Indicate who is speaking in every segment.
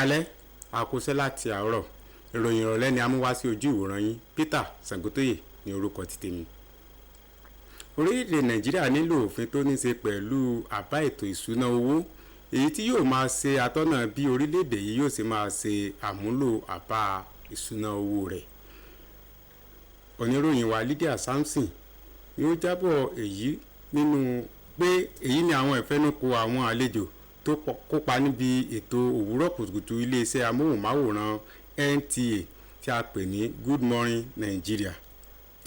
Speaker 1: kalẹ́ àkóṣẹ́ láti àárọ̀ ìròyìn ìrọ̀lẹ́ ni a mú wá sí ojú ìwòran yín Peter Sangotoye ní orúkọ ti tèmi. Orílẹ̀-èdè Nàìjíríà nílò òfin tó ní ṣe pẹ̀lú àbá ètò ìṣúná owó èyí tí yóò máa ṣe atọ́nà bí orílẹ̀-èdè yìí yóò ṣe máa ṣe àmúlò àbá ìṣúná owó rẹ̀. Oníròyìn wa Lydia Samson ni ó jábọ̀ èyí nínú pé èyí ni àwọn ìfẹnukò àwọn àlejò tó kópa níbi ètò òwúrọ̀ kùtùkùtù iléeṣẹ́ amóhùnmáwòrán NTA tí a pè ní Good Morning Nigeria.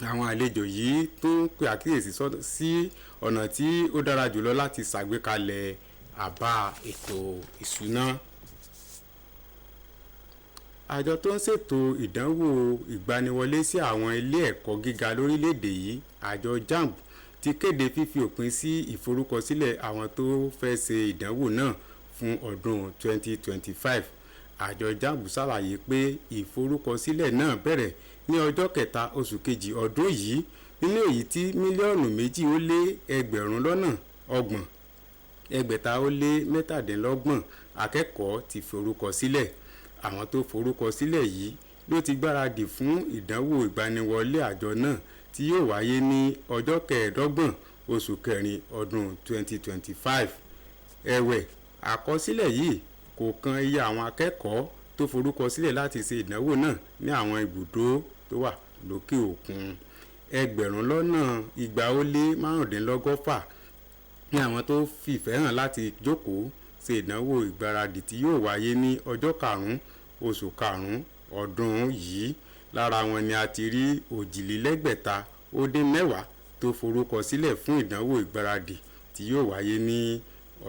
Speaker 1: Àwọn àlejò yìí tún pè àkíyèsí sí ọ̀nà tí ó dára jùlọ láti ṣàgbékalẹ̀ àbá ètò ìṣúná. Àjọ tó ń ṣètò ìdánwò ìgbaniwọlé sí àwọn ilé ẹ̀kọ́ gíga lórílẹ̀‐èdè yìí àjọ JAMB ti kéde fífi òpin sí ìforúkọsílẹ̀ àwọn tó fẹ́ ṣe ìdánwò náà fún ọdún 2025. Àjọ JAMB ṣàlàyé pé ìforúkọsílẹ̀ náà bẹ̀rẹ̀ ní ọjọ́ kẹta oṣù kejì ọdún yìí nínú èyí tí mílíọ̀nù 2,260,627 akẹ́kọ̀ọ́ ti forúkọsílẹ̀. Àwọn tó forúkọsílẹ̀ yìí ló ti gbáradì fún ìdánwò ìgbaniwọlé àjọ náà tí yóò wáyé ní ọjọ́ kẹẹ̀ẹ́dọ́gbọ̀n oṣù kẹrin ọdún 2025. Ẹ̀wẹ̀, àkọsílẹ̀ yìí kò kan iye àwọn akẹ́kọ̀ọ́ tó forúkọsílẹ̀ láti ṣe ìdánwò náà ní àwọn ibùdó tó wà lókè òkun. 2,295 ní àwọn tó fìfẹ́ hàn láti jókòó ṣe ìdánwò ìgbáradì tí yóò wáyé ní ọjọ́ karùn-ún oṣù karùn-ún ọdún yìí. Lára wọn ni a ti rí 2,610 tó forúkọsílẹ̀ fún ìdánwò ìgbáradì tí yóò wáyé ní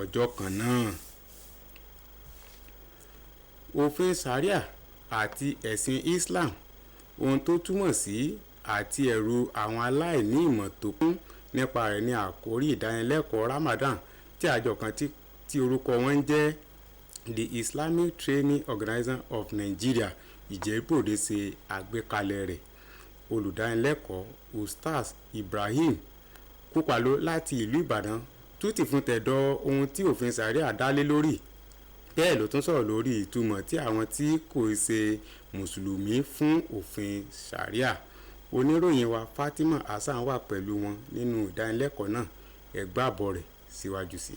Speaker 1: ọjọ́ kan náà. Òfin Sharia àti ẹ̀sìn Islam, ohun tó túmọ̀ sí àti ẹ̀rù àwọn aláìní ìmọ̀ tó kún nípa rẹ̀ ní àkórí ìdánilẹ́kọ̀ọ́ Ramadan tí àjọ kan tí orúkọ wọn ń jẹ́ The Islamic Training Organization of Nigeria Ìjẹ́bòde ṣe àgbékalẹ̀ rẹ̀. Olùdánilẹ́kọ̀ọ́ Ustaz Ibrahim Kúpaló láti ìlú Ìbàdàn tún ti fún tẹ̀dọ̀ ohun tí òfin Sharia dá lé lórí. Bẹ́ẹ̀ ló tún sọ̀rọ̀ lórí ìtumọ̀ tí àwọn tí kò ṣe mùsùlùmí fún òfin Sharia. Oníròyìn wa Fatima Hasan wà pẹ̀lú wọn nínú ìdánilẹ́kọ̀ọ́ náà, ẹ gbọ́ àbọ̀ rẹ̀ síwájú sí i.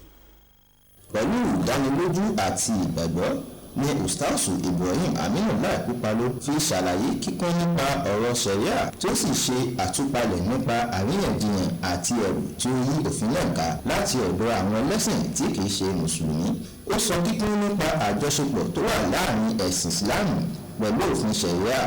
Speaker 2: Pẹ̀lú ìdánilójú àti ìgbàgbọ́ ni Ustaz Ibrahim Aminullah Kúpaló fi ṣàlàyé kíkún nípa ọ̀rọ̀ Sharia tó sì ṣe àtúpalẹ̀ nípa àríyànjiyàn àti ẹ̀rù tí ó yí òfin náà ká láti ọ̀dọ̀ àwọn ẹlẹ́sìn tí kìí ṣe mùsùlùmí. Ó sọ kíkún nípa àjọṣepọ̀ tó wà láàrin ẹ̀sìn Ìsìláàmù pẹ̀lú òfin Sharia.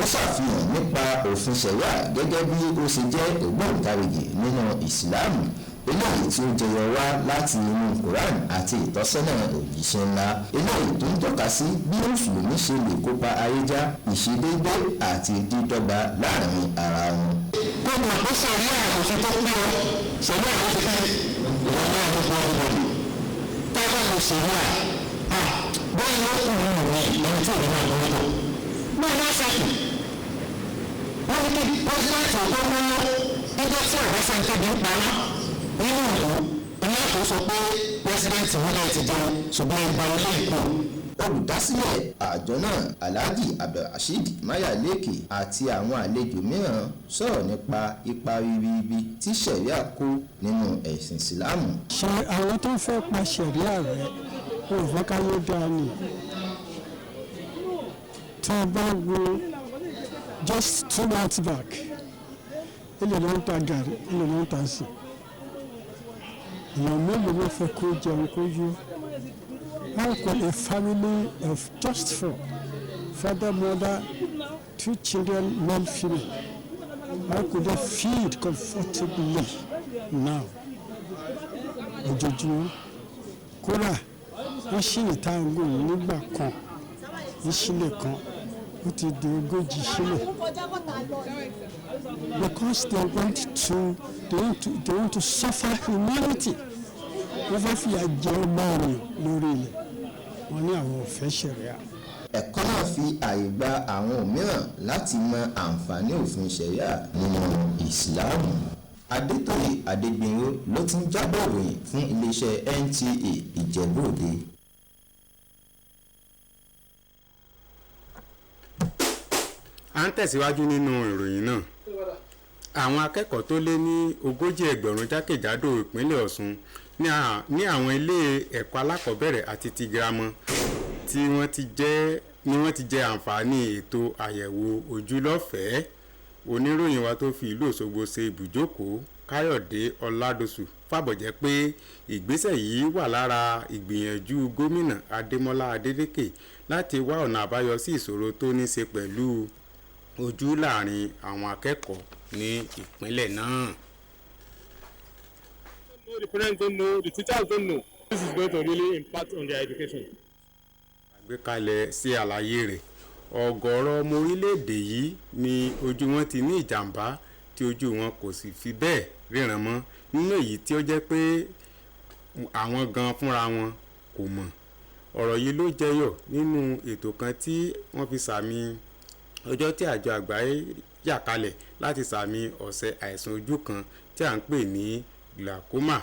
Speaker 2: Ó ṣàfihàn nípa òfin Sharia gẹ́gẹ́ bí ó ṣe jẹ́ ògbóǹtarìgì nínú Ìsìláàmù eléyìí tí ó jẹyọ wá láti inú Quran àti ìtọ́sọ́nà òjíṣẹ́ ńlá eléyìí tó ń tọ́ka sí bí mùsùlùmí ṣe lè kópa ayéjá ìṣedéédé àti dídọ́gba láàrin ara wọn.
Speaker 3: Gbogbo àkóso rí àròsọ tó pé ọ ṣẹlẹ̀ àwọn ti fi ìwọ̀n náà ló fọ́ ọ̀rọ̀ tọ́gbà ló ṣe wà bóyá ó kù nínú rẹ̀ lọ́wọ́ tí òun náà lọ́wọ́ tó. Bẹ́ẹ̀ náà ṣàkì wọ́n ní kí pọ́sílẹ̀tì ọ̀pọ̀ mọ́ ẹgbẹ́ tí ọ̀rẹ́sà ń kéde ń paná nínú ìlú ilé ẹ̀kọ́ sọ pé pẹ́sidẹ́ǹtì wọn náà ti jẹun ṣùgbọ́n ẹgbẹ́ ilé ìkọ́.
Speaker 2: Olùdásílẹ̀ àjọ náà Alhaji Abdulrasheed Mayaleke àti àwọn àlejò mìíràn sọ̀rọ̀ nípa ipa ribiribi tí Sharia kó nínú ẹ̀sìn Ìsìláàmù.
Speaker 4: Ṣé àwọn tó ń fẹ́ pa Sharia rẹ̀ kò fẹ́ káyé dáa ni? Tá a bá wo just 2 months back ilé ló ń ta gàrí ilé ló ń ta sí èèyàn mélòó ló fẹ́ kó jẹun kó yó. How could a family of just 4, father, mother, 2 children, male, female, how could they feed comfortably now? Ojoojúmọ́ kódà wọ́n ṣì ní táǹgò nígbà kan ìṣílẹ̀ kan ó ti di 40 sílẹ̀. Because they want to suffer humanity. Wọ́n fẹ́ fìyà jẹ ọmọ rẹ̀ lórí ilẹ̀. Wọ́n ní àwọn ò fẹ́ Sharia.
Speaker 2: Ẹ̀kọ́ náà fi àyè gba àwọn òmíràn láti mọ àǹfààní òfin Sharia nínú Ìsìláàmù. Adétóyè Adégbénró ló ti ń jábọ̀ ròyìn fún iléeṣẹ́ NTA Ìjẹ̀bú Òde.
Speaker 1: à ń tẹ̀síwájú nínú ìròyìn náà. Àwọn akẹ́kọ̀ọ́ tó lé ní 40,000 jákèjádò ìpínlẹ̀ Ọ̀ṣun ní àwọn ilé ẹ̀kọ́ alákọ̀ọ́bẹ̀rẹ̀ àti ti girama tí wọ́n ti jẹ àǹfààní ètò àyẹ̀wò ojú lọ́fẹ̀ẹ́. Oníròyìn wa tó fi ìlú Òṣogbo ṣe ibùjókòó Káyọ̀dé Ọládọ̀sù fàbọ̀jẹ́ pé ìgbésẹ̀ yìí wà lára ìgbìyànjú gómìnà Adémọ́lá Adélékè láti wá ọ̀nà àbáyọ sí ìṣòro tó ní ṣe pẹ̀lú ojú láàrin àwọn akẹ́kọ̀ọ́ ní ìpínlẹ̀ náà.
Speaker 5: The parents don't know, the teachers don't know. This is going to really impact on their education.
Speaker 1: Àgbékalẹ̀ sí àlàyé rẹ̀, ọ̀gọ̀rọ̀ ọmọ orílẹ̀-èdè yìí ni ojú wọn ti ní ìjàmbá tí ojú wọn kò sì fi bẹ́ẹ̀ ríran mọ́, nínú èyí tí ó jẹ́ pé àwọn gan fúnra wọn kò mọ̀. Ọ̀rọ̀ yìí ló jẹyọ nínú ètò kan tí wọ́n fi sàmì ọjọ́ tí àjọ àgbáyé yà kalẹ̀ láti sàmì ọ̀sẹ̀ àìsàn ojú kan tí à ń pè ní glaucoma.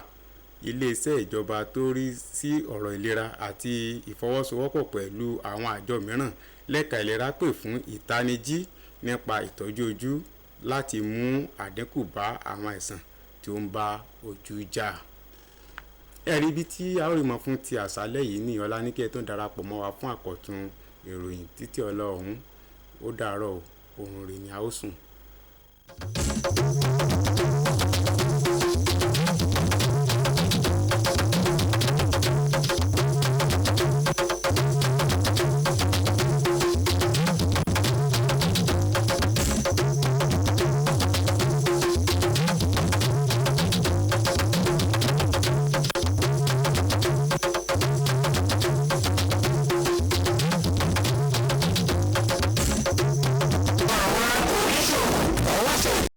Speaker 1: Iléeṣẹ́ ìjọba tó rí sí ọ̀rọ̀ ìlera àti ìfọwọ́sowọ́pọ̀ pẹ̀lú àwọn àjọ mìíràn lẹ́ka ìlera pè fún ìtanijí nípa ìtọ́jú ojú láti mú àdínkù bá àwọn àìsàn tí ó ń bá ojú jà. Ẹ̀rí ibi tí a ó rí mọ́ fún ti àṣálẹ́ yìí ní Ọláníkẹ́ tó ń darapọ̀ mọ́ wa fún àkọ́tún ìròyìn títí ọlọ́run. Ó dàárọ̀, oorun rẹ̀ ni a ó sùn.